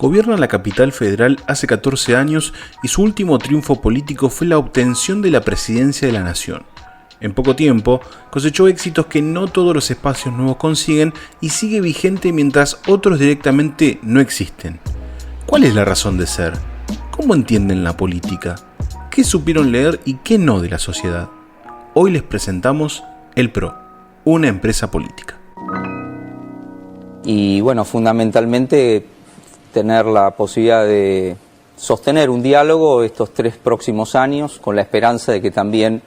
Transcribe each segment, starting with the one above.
Gobierna la capital federal hace 14 años y su último triunfo político fue la obtención de la presidencia de la nación. En poco tiempo cosechó éxitos que no todos los espacios nuevos consiguen y sigue vigente mientras otros directamente no existen. ¿Cuál es la razón de ser? ¿Cómo entienden la política? ¿Qué supieron leer y qué no de la sociedad? Hoy les presentamos El PRO, una empresa política. Y bueno, fundamentalmente tener la posibilidad de sostener un diálogo estos 3 próximos años con la esperanza de que también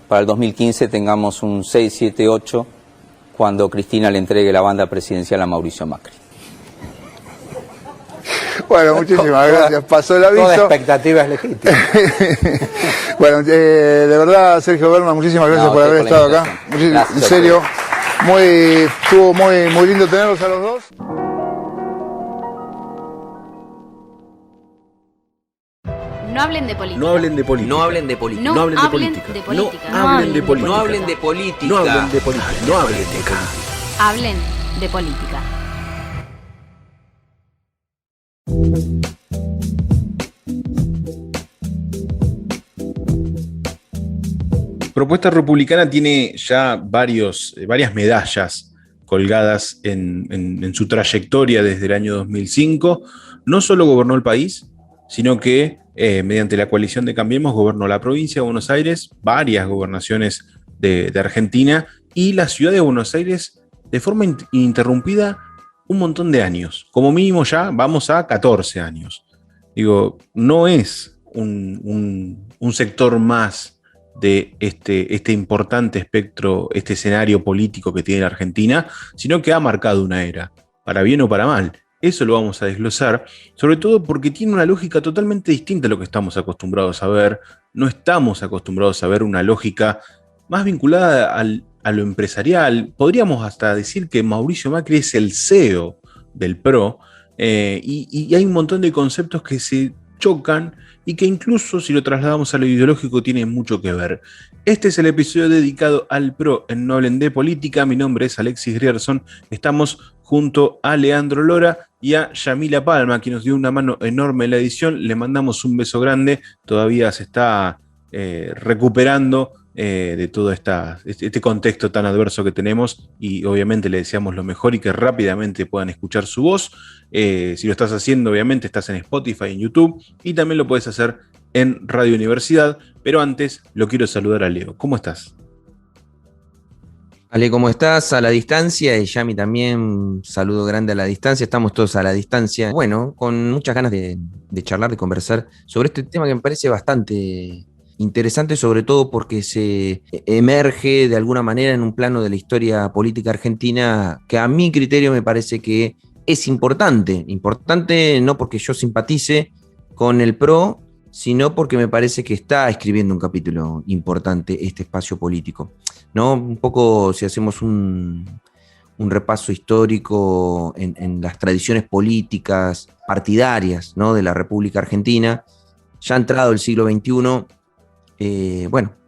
para el 2015 tengamos un 6-7-8 cuando Cristina le entregue la banda presidencial a Mauricio Macri. Bueno, muchísimas gracias. Pasó el aviso. Toda expectativa es legítima. Bueno, de verdad, Sergio Berman, muchísimas gracias por haber estado acá. En serio, estuvo muy lindo tenerlos a los dos. No hablen de política. No hablen de política. No hablen de política. No hablen de hablen política. de política. No hablen de política. No hablen de política. No hablen de política. No hablen de política. Hablen de política. Propuesta Republicana tiene ya varias medallas colgadas en su trayectoria desde el año 2005. No solo gobernó el país, sino que mediante la coalición de Cambiemos gobernó la provincia de Buenos Aires, varias gobernaciones de Argentina y la ciudad de Buenos Aires de forma ininterrumpida un montón de años. Como mínimo ya vamos a 14 años. Digo, no es un sector más de este importante espectro, este escenario político que tiene la Argentina, sino que ha marcado una era, para bien o para mal. Eso lo vamos a desglosar, sobre todo porque tiene una lógica totalmente distinta a lo que estamos acostumbrados a ver. No estamos acostumbrados a ver una lógica más vinculada a lo empresarial. Podríamos hasta decir que Mauricio Macri es el CEO del PRO, y hay un montón de conceptos que se chocan y que incluso si lo trasladamos a lo ideológico tienen mucho que ver. Este es el episodio dedicado al PRO en No hablen de política. Mi nombre es Alexis Grierson. Estamos junto a Leandro Lora y a Yamila Palma, quien nos dio una mano enorme en la edición. Le mandamos un beso grande. Todavía se está recuperando de todo este contexto tan adverso que tenemos, y obviamente le deseamos lo mejor y que rápidamente puedan escuchar su voz. Si lo estás haciendo, obviamente estás en Spotify, en YouTube, y también lo puedes hacer en Radio Universidad. Pero antes lo quiero saludar a Leo. ¿Cómo estás? Ale, ¿cómo estás? A la distancia, y Yami también, saludo grande a la distancia, estamos todos a la distancia. Bueno, con muchas ganas de charlar, de conversar sobre este tema que me parece bastante interesante, sobre todo porque se emerge de alguna manera en un plano de la historia política argentina que a mi criterio me parece que es importante no porque yo simpatice con el PRO, sino porque me parece que está escribiendo un capítulo importante este espacio político, ¿no? Un poco, si hacemos un repaso histórico en las tradiciones políticas partidarias, ¿no?, de la República Argentina, ya entrado el siglo XXI,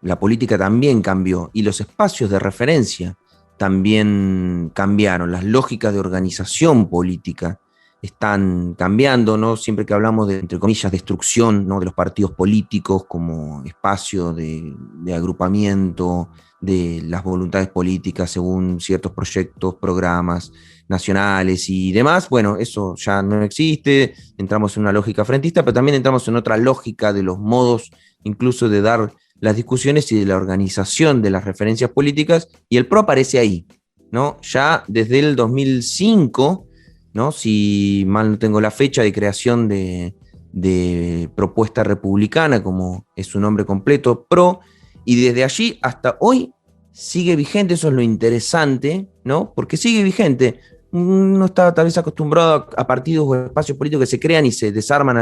la política también cambió y los espacios de referencia también cambiaron, las lógicas de organización política están cambiando, ¿no? Siempre que hablamos de, entre comillas, destrucción, ¿no?, de los partidos políticos como espacio de agrupamiento de las voluntades políticas según ciertos proyectos, programas nacionales y demás, bueno, eso ya no existe, entramos en una lógica frentista, pero también entramos en otra lógica de los modos incluso de dar las discusiones y de la organización de las referencias políticas, y el PRO aparece ahí, ¿no? Ya desde el 2005, ¿no?, si mal no tengo la fecha de creación de Propuesta Republicana, como es su nombre completo, PRO, y desde allí hasta hoy sigue vigente. Eso es lo interesante, ¿no? Porque sigue vigente. No está tal vez acostumbrado a partidos o espacios políticos que se crean y se desarman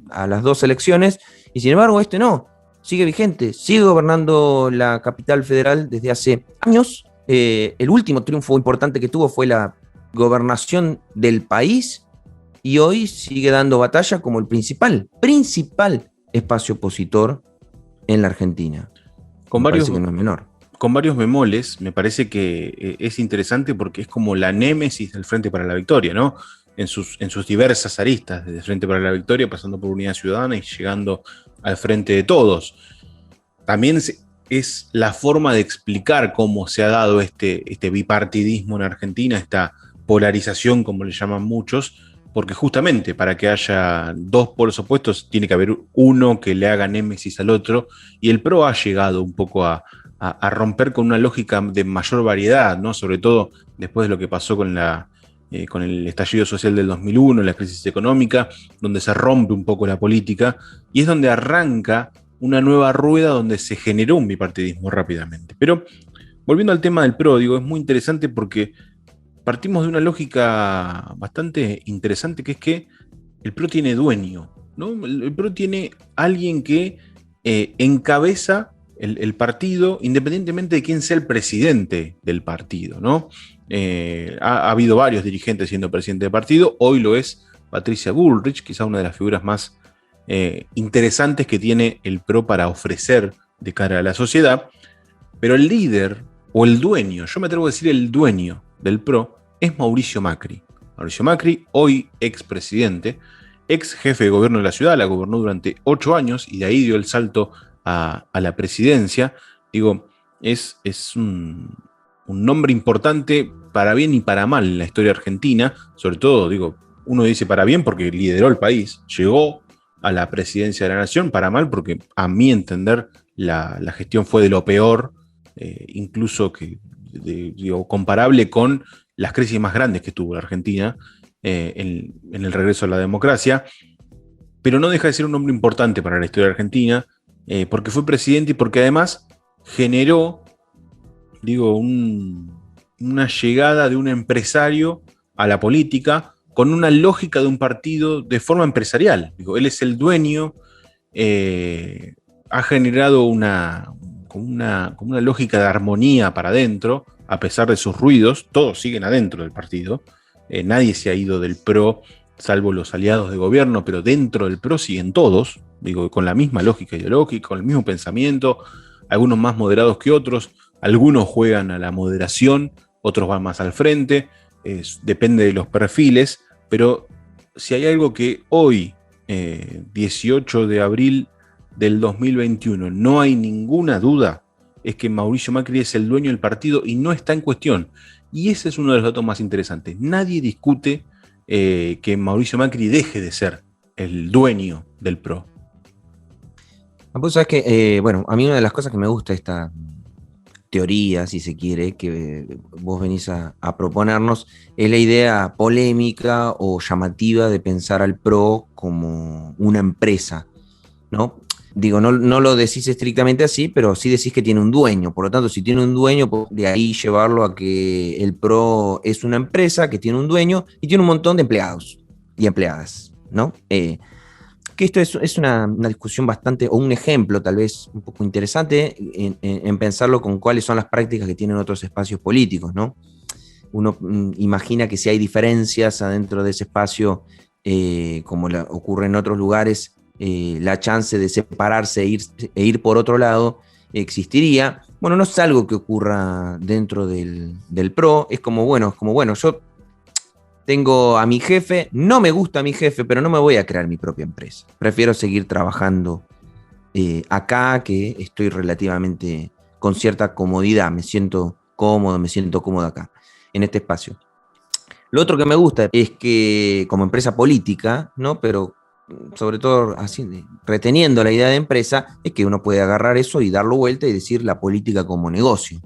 a las 2 elecciones, y sin embargo este no, sigue vigente, sigue gobernando la capital federal desde hace años. El último triunfo importante que tuvo fue la gobernación del país, y hoy sigue dando batalla como el principal espacio opositor en la Argentina. Con Me varios, parece que no es menor. Con varios bemoles, me parece que es interesante porque es como la némesis del Frente para la Victoria, ¿no? en sus diversas aristas, desde Frente para la Victoria, pasando por Unidad Ciudadana y llegando al Frente de Todos. También es la forma de explicar cómo se ha dado este bipartidismo en Argentina, esta polarización, como le llaman muchos, porque justamente para que haya dos polos opuestos tiene que haber uno que le haga némesis al otro, y el PRO ha llegado un poco a romper con una lógica de mayor variedad, ¿no? Sobre todo después de lo que pasó con el estallido social del 2001, la crisis económica, donde se rompe un poco la política, y es donde arranca una nueva rueda donde se generó un bipartidismo rápidamente. Pero volviendo al tema del PRO, digo, es muy interesante porque partimos de una lógica bastante interesante, que es que el PRO tiene dueño, ¿no? El PRO tiene alguien que encabeza el partido, independientemente de quién sea el presidente del partido, ¿no? Ha habido varios dirigentes siendo presidente del partido. Hoy lo es Patricia Bullrich, quizá una de las figuras más interesantes que tiene el PRO para ofrecer de cara a la sociedad. Pero el líder o el dueño, yo me atrevo a decir el dueño del PRO, es Mauricio Macri. Mauricio Macri, hoy expresidente, ex jefe de gobierno de la ciudad, la gobernó durante 8 años y de ahí dio el salto a la presidencia. Digo, es un nombre importante para bien y para mal en la historia argentina, sobre todo, digo, uno dice para bien porque lideró el país, llegó a la presidencia de la nación, para mal porque a mi entender la gestión fue de lo peor, incluso comparable con las crisis más grandes que tuvo la Argentina en el regreso a la democracia, pero no deja de ser un hombre importante para la historia argentina, porque fue presidente y porque además generó, una llegada de un empresario a la política con una lógica de un partido de forma empresarial. Él es el dueño, ha generado como una lógica de armonía para adentro, a pesar de sus ruidos. Todos siguen adentro del partido, nadie se ha ido del PRO, salvo los aliados de gobierno, pero dentro del PRO siguen todos, con la misma lógica ideológica, con el mismo pensamiento, algunos más moderados que otros, algunos juegan a la moderación, otros van más al frente, depende de los perfiles, pero si hay algo que hoy, 18 de abril del 2021, no hay ninguna duda, es que Mauricio Macri es el dueño del partido y no está en cuestión. Y ese es uno de los datos más interesantes. Nadie discute que Mauricio Macri deje de ser el dueño del PRO. Pues sabes que, a mí una de las cosas que me gusta esta teoría, si se quiere, que vos venís a proponernos, es la idea polémica o llamativa de pensar al PRO como una empresa, ¿no? Digo, no lo decís estrictamente así, pero sí decís que tiene un dueño. Por lo tanto, si tiene un dueño, de ahí llevarlo a que el PRO es una empresa que tiene un dueño y tiene un montón de empleados y empleadas, ¿no? Que esto es una discusión bastante, o un ejemplo tal vez un poco interesante en pensarlo con cuáles son las prácticas que tienen otros espacios políticos, ¿no? Uno imagina que si hay diferencias adentro de ese espacio, como ocurre en otros lugares, la chance de separarse e ir por otro lado existiría. Bueno, no es algo que ocurra dentro del PRO, es como, yo tengo a mi jefe, no me gusta mi jefe, pero no me voy a crear mi propia empresa. Prefiero seguir trabajando acá, que estoy relativamente con cierta comodidad, me siento cómodo acá, en este espacio. Lo otro que me gusta es que como empresa política, ¿no? Pero sobre todo así, reteniendo la idea de empresa, es que uno puede agarrar eso y darlo vuelta y decir la política como negocio.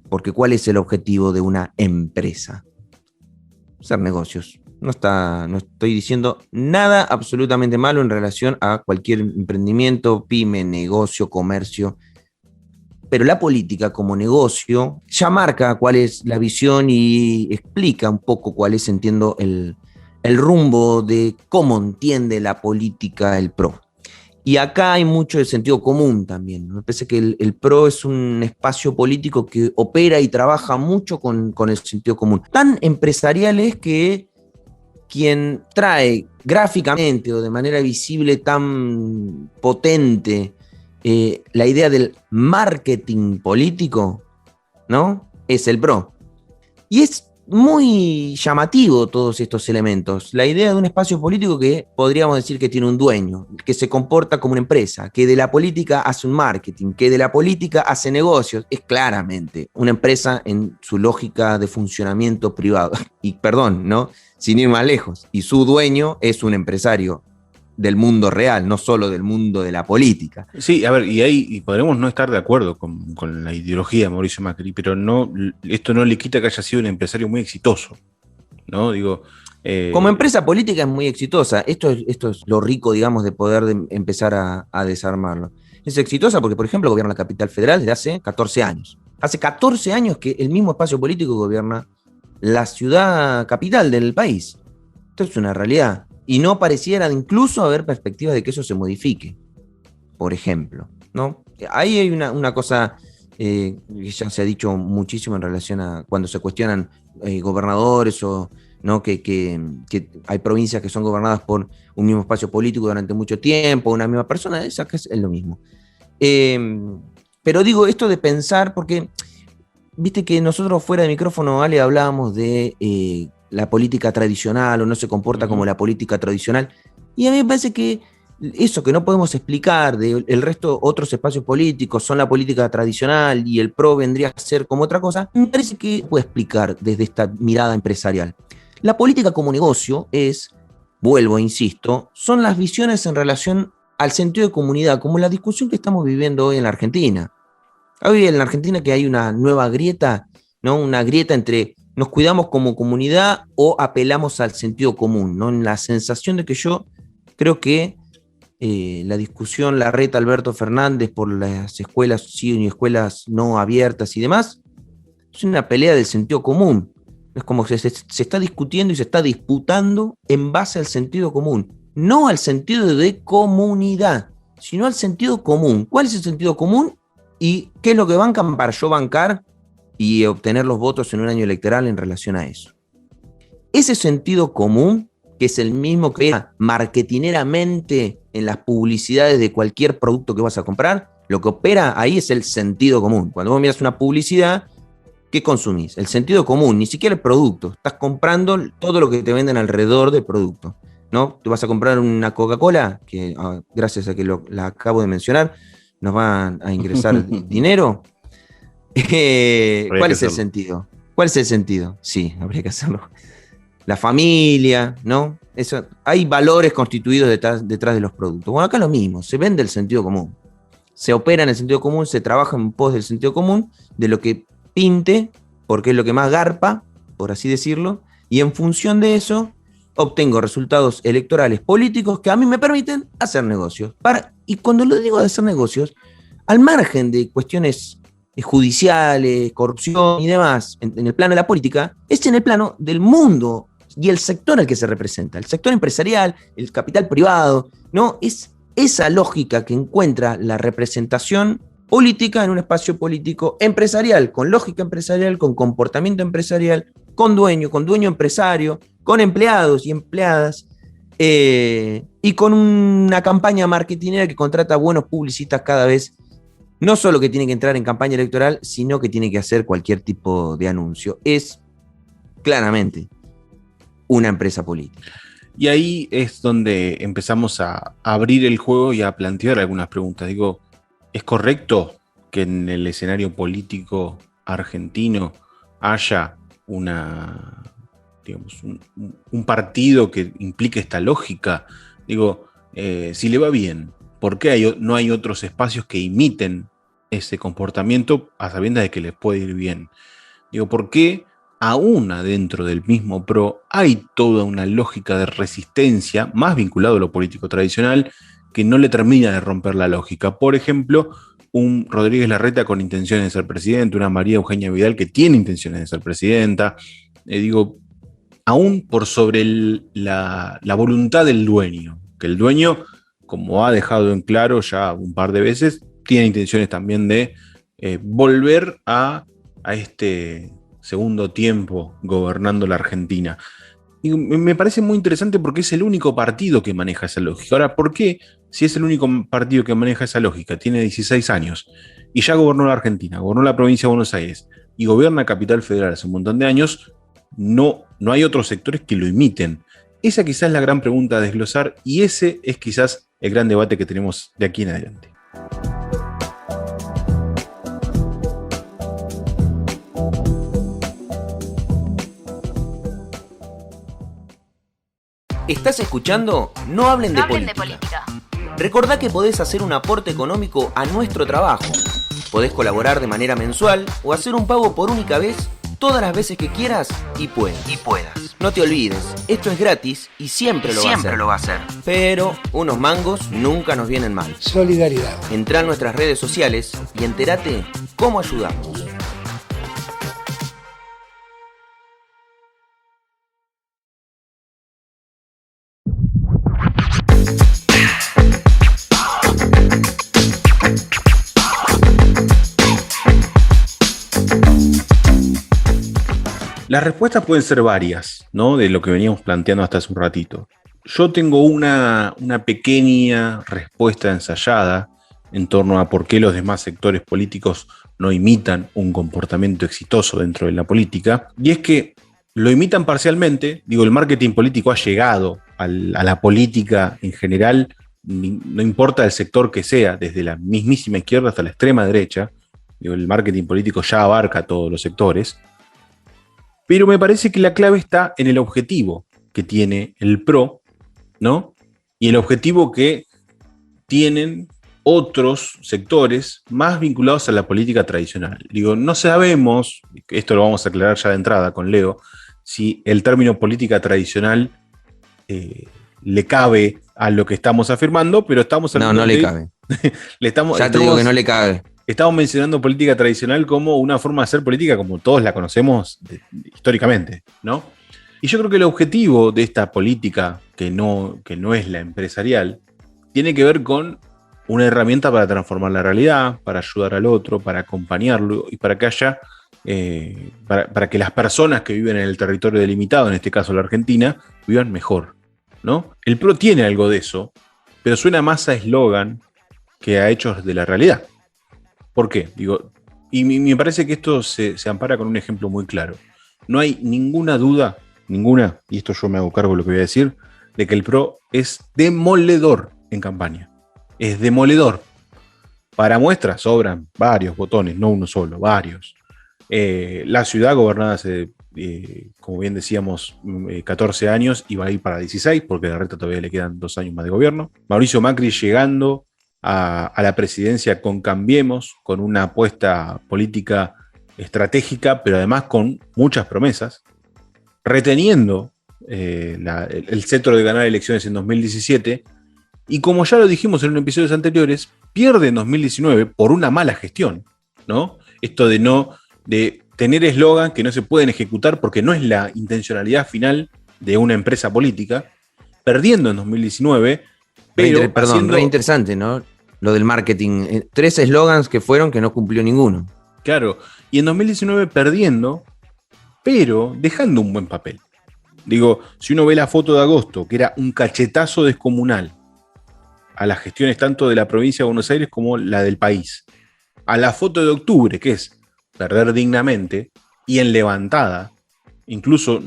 Porque ¿cuál es el objetivo de una empresa? Hacer negocios. No estoy diciendo nada absolutamente malo en relación a cualquier emprendimiento, pyme, negocio, comercio. Pero la política como negocio ya marca cuál es la visión y explica un poco cuál es, entiendo, el rumbo de cómo entiende la política el PRO. Y acá hay mucho de sentido común también. Me parece que el PRO es un espacio político que opera y trabaja mucho con el sentido común. Tan empresarial es que quien trae gráficamente o de manera visible tan potente la idea del marketing político, ¿no? Es el PRO. Y es muy llamativo todos estos elementos. La idea de un espacio político que podríamos decir que tiene un dueño, que se comporta como una empresa, que de la política hace un marketing, que de la política hace negocios, es claramente una empresa en su lógica de funcionamiento privado. Y perdón, ¿no? Sin ir más lejos. Y su dueño es un empresario del mundo real, no solo del mundo de la política. Sí, a ver, y podremos no estar de acuerdo con la ideología de Mauricio Macri, pero no, esto no le quita que haya sido un empresario muy exitoso, ¿no? Digo, como empresa política es muy exitosa. Esto es lo rico, digamos, de poder empezar a desarmarlo. Es exitosa porque, por ejemplo, gobierna la capital federal desde hace 14 años. Hace 14 años que el mismo espacio político gobierna la ciudad capital del país. Esto es una realidad. Y no pareciera incluso haber perspectivas de que eso se modifique, por ejemplo, ¿no? Ahí hay una cosa que ya se ha dicho muchísimo en relación a cuando se cuestionan gobernadores o ¿no? que hay provincias que son gobernadas por un mismo espacio político durante mucho tiempo, una misma persona, esa que es lo mismo. Pero digo esto de pensar, porque viste que nosotros fuera de micrófono, Ale, hablábamos de la política tradicional o no se comporta como la política tradicional. Y a mí me parece que eso que no podemos explicar del resto, otros espacios políticos son la política tradicional y el PRO vendría a ser como otra cosa, me parece que puede explicar desde esta mirada empresarial. La política como negocio es, vuelvo, insisto, son las visiones en relación al sentido de comunidad, como la discusión que estamos viviendo hoy en la Argentina. Hoy en la Argentina que hay una nueva grieta, ¿no? Una grieta entre nos cuidamos como comunidad o apelamos al sentido común, ¿no? En la sensación de que yo creo que la discusión la reta Alberto Fernández por las escuelas sí y escuelas no abiertas y demás, es una pelea del sentido común. Es como que se está discutiendo y se está disputando en base al sentido común, no al sentido de comunidad, sino al sentido común. ¿Cuál es el sentido común? ¿Y qué es lo que bancan para yo bancar y obtener los votos en un año electoral en relación a eso? Ese sentido común, que es el mismo que era marketineramente en las publicidades de cualquier producto que vas a comprar, lo que opera ahí es el sentido común. Cuando vos miras una publicidad, ¿qué consumís? El sentido común, ni siquiera el producto. Estás comprando todo lo que te venden alrededor del producto, ¿no? Te vas a comprar una Coca-Cola, que gracias a que la acabo de mencionar, nos van a ingresar dinero. ¿Cuál es el sentido? ¿Cuál es el sentido? Sí, habría que hacerlo. La familia, ¿no? Eso, hay valores constituidos detrás de los productos. Bueno, acá lo mismo, se vende el sentido común. Se opera en el sentido común, se trabaja en pos del sentido común, de lo que pinte, porque es lo que más garpa, por así decirlo, y en función de eso obtengo resultados electorales políticos que a mí me permiten hacer negocios. Y cuando lo digo de hacer negocios, al margen de cuestiones judiciales, corrupción y demás, en el plano de la política, es en el plano del mundo y el sector al que se representa, el sector empresarial, el capital privado, ¿no? Es esa lógica que encuentra la representación política en un espacio político empresarial, con lógica empresarial, con comportamiento empresarial, con dueño empresario, con empleados y empleadas, y con una campaña marketinera que contrata buenos publicistas cada vez. No solo que tiene que entrar en campaña electoral, sino que tiene que hacer cualquier tipo de anuncio. Es claramente una empresa política. Y ahí es donde empezamos a abrir el juego y a plantear algunas preguntas. Digo, ¿es correcto que en el escenario político argentino haya un partido que implique esta lógica? Digo, si le va bien, ¿por qué no hay otros espacios que imiten ese comportamiento a sabiendas de que les puede ir bien? Digo, ¿por qué aún adentro del mismo PRO hay toda una lógica de resistencia, más vinculado a lo político tradicional, que no le termina de romper la lógica? Por ejemplo, un Rodríguez Larreta con intenciones de ser presidente, una María Eugenia Vidal que tiene intenciones de ser presidenta, digo, aún por sobre la voluntad del dueño, que el dueño, como ha dejado en claro ya un par de veces, tiene intenciones también de volver a este segundo tiempo gobernando la Argentina. Y me parece muy interesante porque es el único partido que maneja esa lógica. Ahora, ¿por qué, si es el único partido que maneja esa lógica, tiene 16 años y ya gobernó la Argentina, gobernó la provincia de Buenos Aires y gobierna Capital Federal hace un montón de años, no hay otros sectores que lo imiten. Esa quizás es la gran pregunta a desglosar y ese es quizás el gran debate que tenemos de aquí en adelante. ¿Estás escuchando? No hablen de política. Recordá que podés hacer un aporte económico a nuestro trabajo. Podés colaborar de manera mensual o hacer un pago por única vez todas las veces que quieras y puedas. No te olvides, esto es gratis y siempre lo va a hacer. Pero unos mangos nunca nos vienen mal. Solidaridad. Entrá en nuestras redes sociales y entérate cómo ayudamos. Las respuestas pueden ser varias, ¿no? De lo que veníamos planteando hasta hace un ratito. Yo tengo una pequeña respuesta ensayada en torno a por qué los demás sectores políticos no imitan un comportamiento exitoso dentro de la política, y es que lo imitan parcialmente. Digo, el marketing político ha llegado a la política en general, no importa el sector que sea, desde la mismísima izquierda hasta la extrema derecha. Digo, el marketing político ya abarca todos los sectores. Pero me parece que la clave está en el objetivo que tiene el PRO, ¿no? Y el objetivo que tienen otros sectores más vinculados a la política tradicional. Digo, no sabemos, esto lo vamos a aclarar ya de entrada con Leo, si el término política tradicional le cabe a lo que estamos afirmando, pero estamos hablando no le cabe. Ya te digo que no le cabe. Estamos mencionando política tradicional como una forma de hacer política como todos la conocemos históricamente, ¿no? Y yo creo que el objetivo de esta política, que no es la empresarial, tiene que ver con una herramienta para transformar la realidad, para ayudar al otro, para acompañarlo y para que haya, para que las personas que viven en el territorio delimitado, en este caso la Argentina, vivan mejor, ¿no? El PRO tiene algo de eso, pero suena más a eslogan que a hechos de la realidad. ¿Por qué? Digo, y me parece que esto se ampara con un ejemplo muy claro. No hay ninguna duda, y esto yo me hago cargo de lo que voy a decir, de que el PRO es demoledor en campaña. Es demoledor. Para muestra sobran varios botones, no uno solo, varios. La ciudad gobernada hace, como bien decíamos, 14 años y va a ir para 16, porque de resto todavía le quedan 2 años más de gobierno. Mauricio Macri llegando a la presidencia con Cambiemos, con una apuesta política estratégica, pero además con muchas promesas, reteniendo el cetro de ganar elecciones en 2017, y como ya lo dijimos en episodios anteriores, pierde en 2019 por una mala gestión, ¿no? Esto de tener eslogan que no se pueden ejecutar porque no es la intencionalidad final de una empresa política, perdiendo en 2019, pero re interesante, ¿no? Lo del marketing. 3 eslogans que no cumplió ninguno. Claro, y en 2019 perdiendo, pero dejando un buen papel. Digo, si uno ve la foto de agosto, que era un cachetazo descomunal a las gestiones tanto de la provincia de Buenos Aires como la del país, a la foto de octubre, que es perder dignamente y en levantada, incluso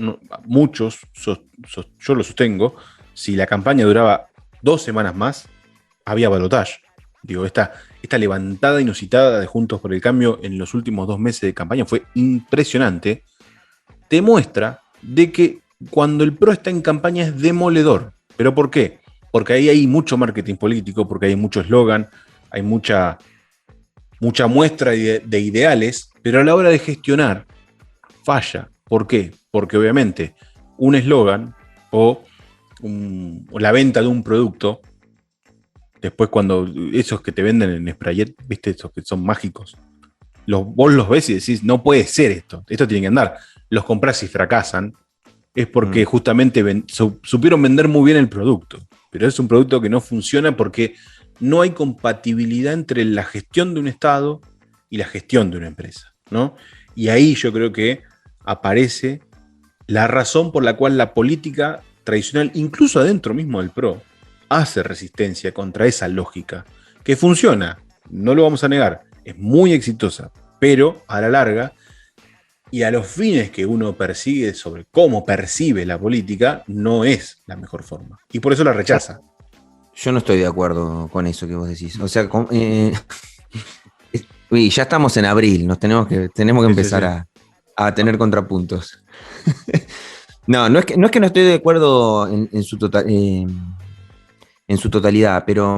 muchos, yo lo sostengo, si la campaña duraba 2 semanas más, había balotaje. Digo, esta levantada inusitada de Juntos por el Cambio en los últimos 2 meses de campaña fue impresionante. Demuestra de que cuando el PRO está en campaña es demoledor. ¿Pero por qué? Porque ahí hay mucho marketing político, porque hay mucho eslogan, hay mucha muestra de ideales, pero a la hora de gestionar falla. ¿Por qué? Porque obviamente un eslogan o la venta de un producto, después cuando esos que te venden en Sprayet, ¿viste? Esos que son mágicos, vos los ves y decís, no puede ser esto tiene que andar. Los comprás y fracasan, es porque justamente supieron vender muy bien el producto, pero es un producto que no funciona porque no hay compatibilidad entre la gestión de un Estado y la gestión de una empresa, ¿no? Y ahí yo creo que aparece la razón por la cual la política tradicional, incluso adentro mismo del PRO, hace resistencia contra esa lógica, que funciona, no lo vamos a negar, es muy exitosa, pero a la larga y a los fines que uno persigue sobre cómo percibe la política, no es la mejor forma. Y por eso la rechaza. Yo no estoy de acuerdo con eso que vos decís. O sea, uy, ya estamos en abril, tenemos que empezar a tener contrapuntos. No es que no estoy de acuerdo en su totalidad, pero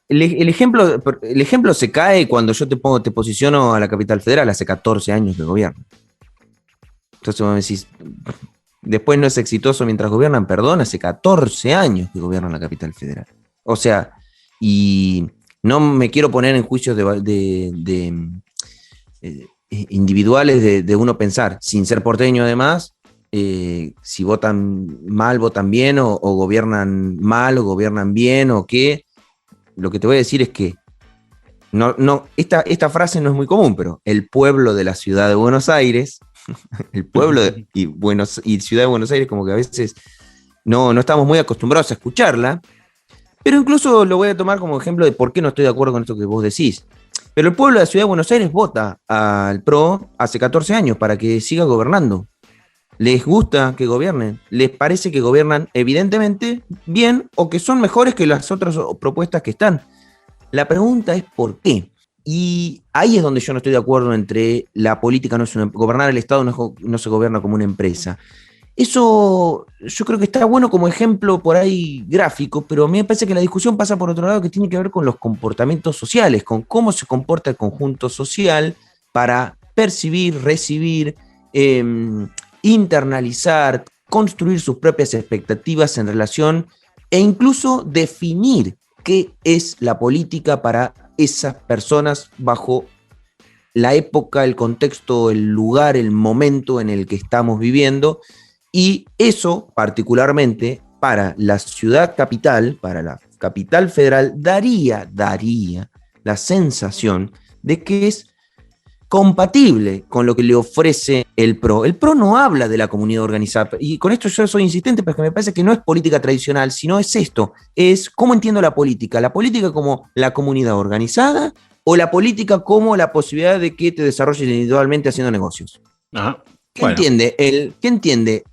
el ejemplo se cae cuando yo te posiciono a la capital federal hace 14 años que gobierno. Entonces vos me decís, después no es exitoso mientras gobiernan, perdón, hace 14 años que gobiernan la capital federal. O sea, y no me quiero poner en juicios individuales de uno pensar, sin ser porteño además, si votan mal, votan bien, o gobiernan mal, o gobiernan bien, o qué. Lo que te voy a decir es que esta frase no es muy común, pero el pueblo de la ciudad de Buenos Aires, el pueblo y ciudad de Buenos Aires, como que a veces no estamos muy acostumbrados a escucharla, pero incluso lo voy a tomar como ejemplo de por qué no estoy de acuerdo con esto que vos decís. Pero el pueblo de la ciudad de Buenos Aires vota al PRO hace 14 años para que siga gobernando. ¿Les gusta que gobiernen? ¿Les parece que gobiernan evidentemente bien o que son mejores que las otras propuestas que están? La pregunta es ¿por qué? Y ahí es donde yo no estoy de acuerdo entre la política, gobernar el Estado no se gobierna como una empresa. Eso yo creo que está bueno como ejemplo por ahí gráfico, pero a mí me parece que la discusión pasa por otro lado, que tiene que ver con los comportamientos sociales, con cómo se comporta el conjunto social para percibir, recibir, internalizar, construir sus propias expectativas en relación e incluso definir qué es la política para esas personas bajo la época, el contexto, el lugar, el momento en el que estamos viviendo. Y eso particularmente para la ciudad capital, para la capital federal, daría la sensación de que es compatible con lo que le ofrece el PRO. El PRO no habla de la comunidad organizada, y con esto yo soy insistente porque me parece que no es política tradicional, sino es esto, es cómo entiendo la política como la comunidad organizada o la política como la posibilidad de que te desarrolles individualmente haciendo negocios. Ajá. ¿Qué entiende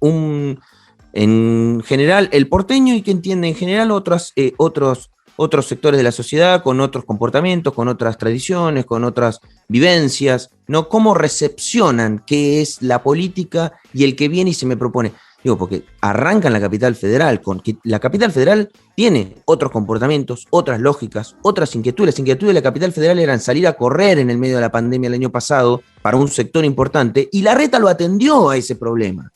en general el porteño y qué entiende en general otros sectores de la sociedad con otros comportamientos, con otras tradiciones, con otras vivencias, ¿no? ¿Cómo recepcionan qué es la política y el que viene y se me propone? Digo, porque arranca en la capital federal, con que la capital federal tiene otros comportamientos, otras lógicas, otras inquietudes. Las inquietudes de la capital federal eran salir a correr en el medio de la pandemia el año pasado para un sector importante, y Larreta lo atendió a ese problema.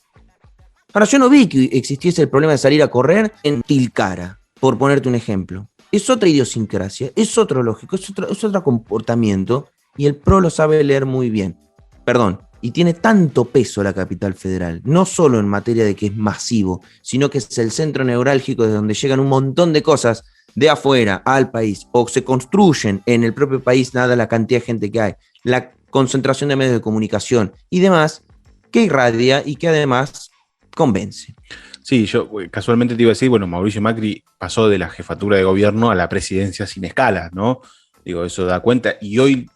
Ahora, yo no vi que existiese el problema de salir a correr en Tilcara, por ponerte un ejemplo. Es otra idiosincrasia, es otro lógico, es otro comportamiento, y el PRO lo sabe leer muy bien. Perdón. Y tiene tanto peso la capital federal, no solo en materia de que es masivo, sino que es el centro neurálgico de donde llegan un montón de cosas de afuera al país, o se construyen en el propio país, nada la cantidad de gente que hay, la concentración de medios de comunicación y demás, que irradia y que además convence. Sí, yo casualmente te iba a decir, bueno, Mauricio Macri pasó de la jefatura de gobierno a la presidencia sin escalas, ¿no? Digo, eso da cuenta, y hoy,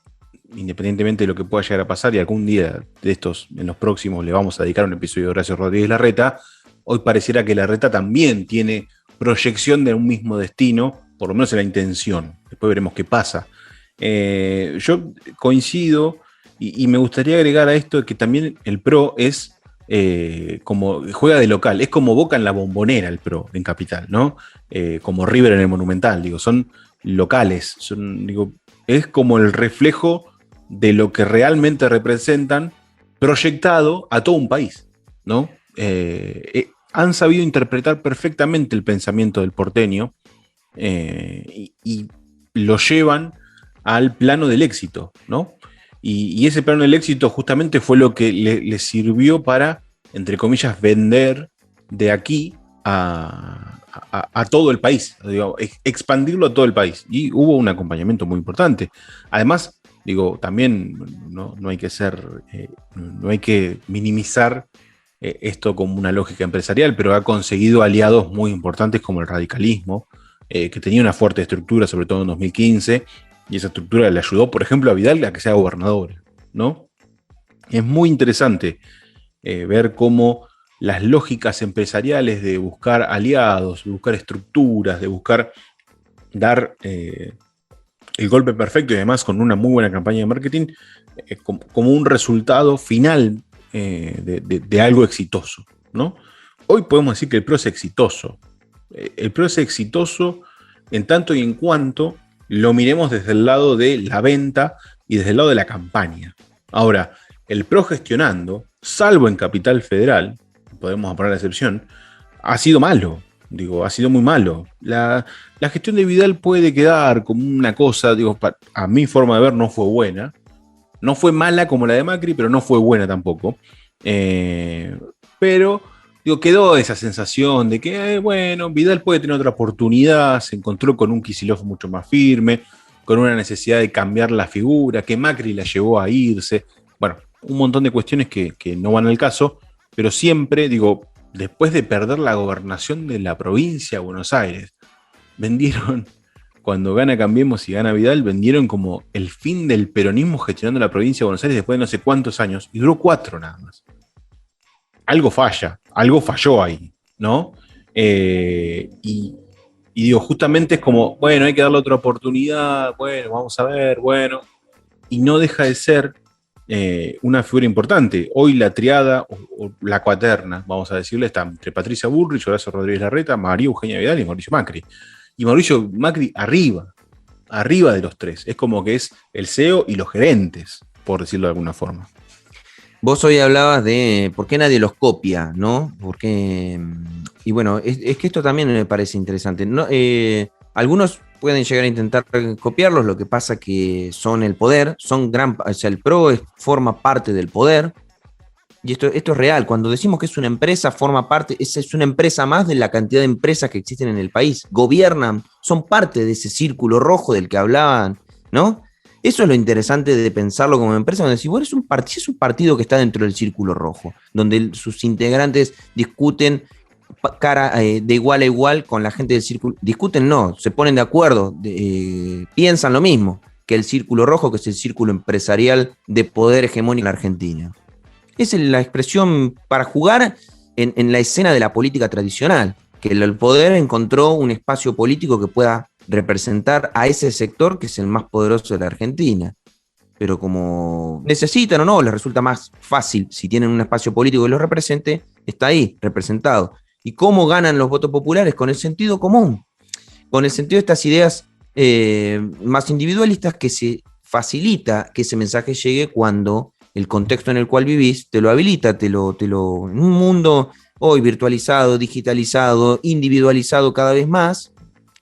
independientemente de lo que pueda llegar a pasar, y algún día de estos, en los próximos, le vamos a dedicar un episodio de Horacio Rodríguez Larreta, hoy pareciera que Larreta también tiene proyección de un mismo destino, por lo menos en la intención. Después veremos qué pasa. Yo coincido, y me gustaría agregar a esto que también el PRO es como juega de local, es como Boca en la Bombonera el PRO en Capital, ¿no? Como River en el Monumental, digo, son locales, es como el reflejo de lo que realmente representan proyectado a todo un país, ¿no? Han sabido interpretar perfectamente el pensamiento del porteño y lo llevan al plano del éxito, ¿no? Y ese plano del éxito justamente fue lo que le sirvió para, entre comillas, vender de aquí a todo el país, digo, expandirlo a todo el país. Y hubo un acompañamiento muy importante. Además, digo, también no hay que no hay que minimizar esto como una lógica empresarial, pero ha conseguido aliados muy importantes como el radicalismo, que tenía una fuerte estructura, sobre todo en 2015, y esa estructura le ayudó, por ejemplo, a Vidal a que sea gobernador. ¿no? Es muy interesante ver cómo las lógicas empresariales de buscar aliados, de buscar estructuras, de buscar dar el golpe perfecto y además con una muy buena campaña de marketing, como un resultado final de algo exitoso, ¿no? Hoy podemos decir que el PRO es exitoso. El PRO es exitoso en tanto y en cuanto lo miremos desde el lado de la venta y desde el lado de la campaña. Ahora, el PRO gestionando, salvo en Capital Federal, podemos poner la excepción, ha sido malo. Digo, ha sido muy malo. La gestión de Vidal puede quedar como una cosa, digo, a mi forma de ver no fue buena. No fue mala como la de Macri, pero no fue buena tampoco. Pero, digo, quedó esa sensación de que, bueno, Vidal puede tener otra oportunidad, se encontró con un Kicillof mucho más firme, con una necesidad de cambiar la figura, que Macri la llevó a irse. Bueno, un montón de cuestiones que no van al caso, pero siempre, digo, después de perder la gobernación de la provincia de Buenos Aires, vendieron, cuando gana Cambiemos y gana Vidal, vendieron como el fin del peronismo gestionando la provincia de Buenos Aires después de no sé cuántos años, y duró 4 nada más. Algo falla, algo falló ahí, ¿no? Y digo, justamente es como, bueno, hay que darle otra oportunidad, bueno, vamos a ver, bueno, y no deja de ser una figura importante. Hoy la triada, o la cuaterna, vamos a decirle, está entre Patricia Bullrich, Horacio Rodríguez Larreta, María Eugenia Vidal y Mauricio Macri. Y Mauricio Macri arriba de los tres. Es como que es el CEO y los gerentes, por decirlo de alguna forma. Vos hoy hablabas de por qué nadie los copia, ¿no? Porque, y bueno, es que esto también me parece interesante. No, algunos pueden llegar a intentar copiarlos, lo que pasa que son el poder, o sea, el PRO forma parte del poder, y esto es real. Cuando decimos que es una empresa, forma parte, es una empresa más de la cantidad de empresas que existen en el país, gobiernan, son parte de ese círculo rojo del que hablaban, ¿no? Eso es lo interesante de pensarlo como empresa, donde decís, bueno, es un partido que está dentro del círculo rojo, donde sus integrantes discuten de igual a igual con la gente del círculo. Discuten, no, se ponen de acuerdo, piensan lo mismo que el círculo rojo, que es el círculo empresarial de poder hegemónico en la Argentina. Es la expresión para jugar en la escena de la política tradicional, que el poder encontró un espacio político que pueda representar a ese sector que es el más poderoso de la Argentina. Pero como necesitan o no, les resulta más fácil, si tienen un espacio político que los represente, está ahí, representado. ¿Y cómo ganan los votos populares? Con el sentido común, con el sentido de estas ideas más individualistas, que se facilita que ese mensaje llegue cuando el contexto en el cual vivís te lo habilita, en un mundo hoy virtualizado, digitalizado, individualizado cada vez más,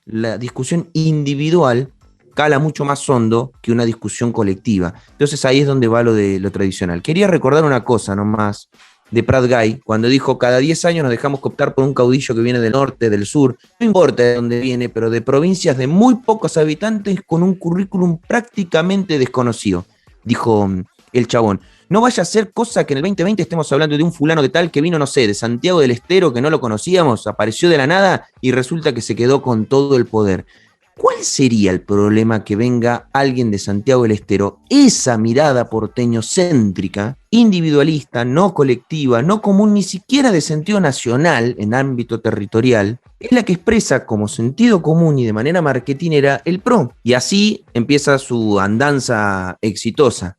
la discusión individual cala mucho más hondo que una discusión colectiva. Entonces ahí es donde va lo de lo tradicional. Quería recordar una cosa nomás de Prat Guy, cuando dijo: cada 10 años nos dejamos cooptar por un caudillo que viene del norte, del sur, no importa de dónde viene, pero de provincias de muy pocos habitantes con un currículum prácticamente desconocido. Dijo el chabón: no vaya a ser cosa que en el 2020 estemos hablando de un fulano de tal que vino, no sé, de Santiago del Estero, que no lo conocíamos, apareció de la nada y resulta que se quedó con todo el poder. ¿Cuál sería el problema que venga alguien de Santiago del Estero? Esa mirada porteñocéntrica, individualista, no colectiva, no común, ni siquiera de sentido nacional en ámbito territorial, es la que expresa como sentido común y de manera marketinera el PRO. Y así empieza su andanza exitosa.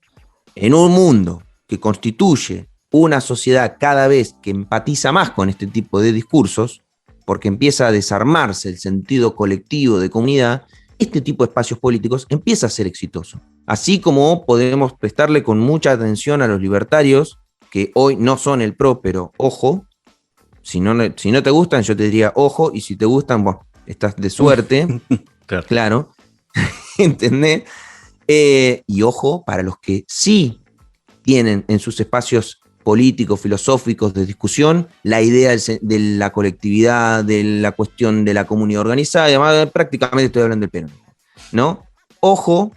En un mundo que constituye una sociedad cada vez que empatiza más con este tipo de discursos, porque empieza a desarmarse el sentido colectivo de comunidad, este tipo de espacios políticos empieza a ser exitoso. Así como podemos prestarle con mucha atención a los libertarios, que hoy no son el PRO, pero ojo, si no te gustan, yo te diría ojo, y si te gustan, bueno, estás de suerte, claro. ¿Entendés? Y ojo, para los que sí tienen en sus espacios políticos, filosóficos, de discusión, la idea de la colectividad, de la cuestión de la comunidad organizada, además prácticamente estoy hablando del peronismo, ¿no? Ojo,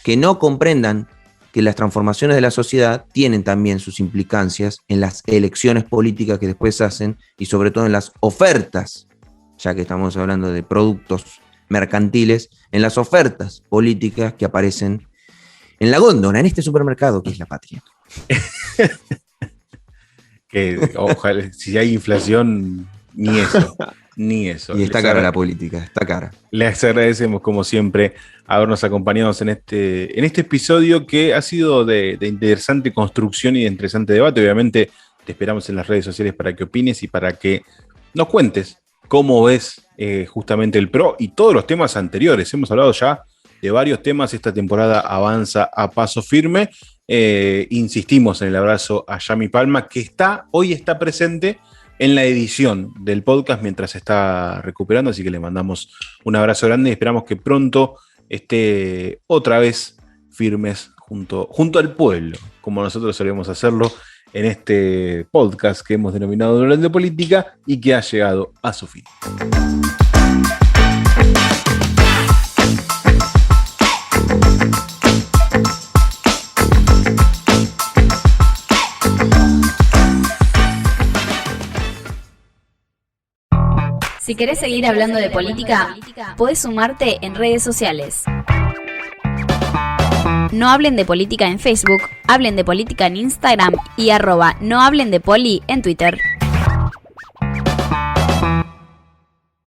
que no comprendan que las transformaciones de la sociedad tienen también sus implicancias en las elecciones políticas que después hacen y sobre todo en las ofertas, ya que estamos hablando de productos mercantiles, en las ofertas políticas que aparecen en la góndola, en este supermercado que es la patria. Que ojalá, si hay inflación, ni eso. Y está cara la política, está cara. Les agradecemos, como siempre, habernos acompañado en este episodio que ha sido de interesante construcción y de interesante debate. Obviamente te esperamos en las redes sociales para que opines y para que nos cuentes cómo ves justamente el PRO y todos los temas anteriores. Hemos hablado ya de varios temas, esta temporada avanza a paso firme. Insistimos en el abrazo a Yami Palma, que hoy está presente en la edición del podcast mientras se está recuperando, así que le mandamos un abrazo grande y esperamos que pronto esté otra vez firmes junto al pueblo, como nosotros solemos hacerlo en este podcast que hemos denominado Hablando de Política y que ha llegado a su fin. Si querés seguir hablando de política, podés sumarte en redes sociales. No hablen de política en Facebook, hablen de política en Instagram y @nohablenDePoli en Twitter.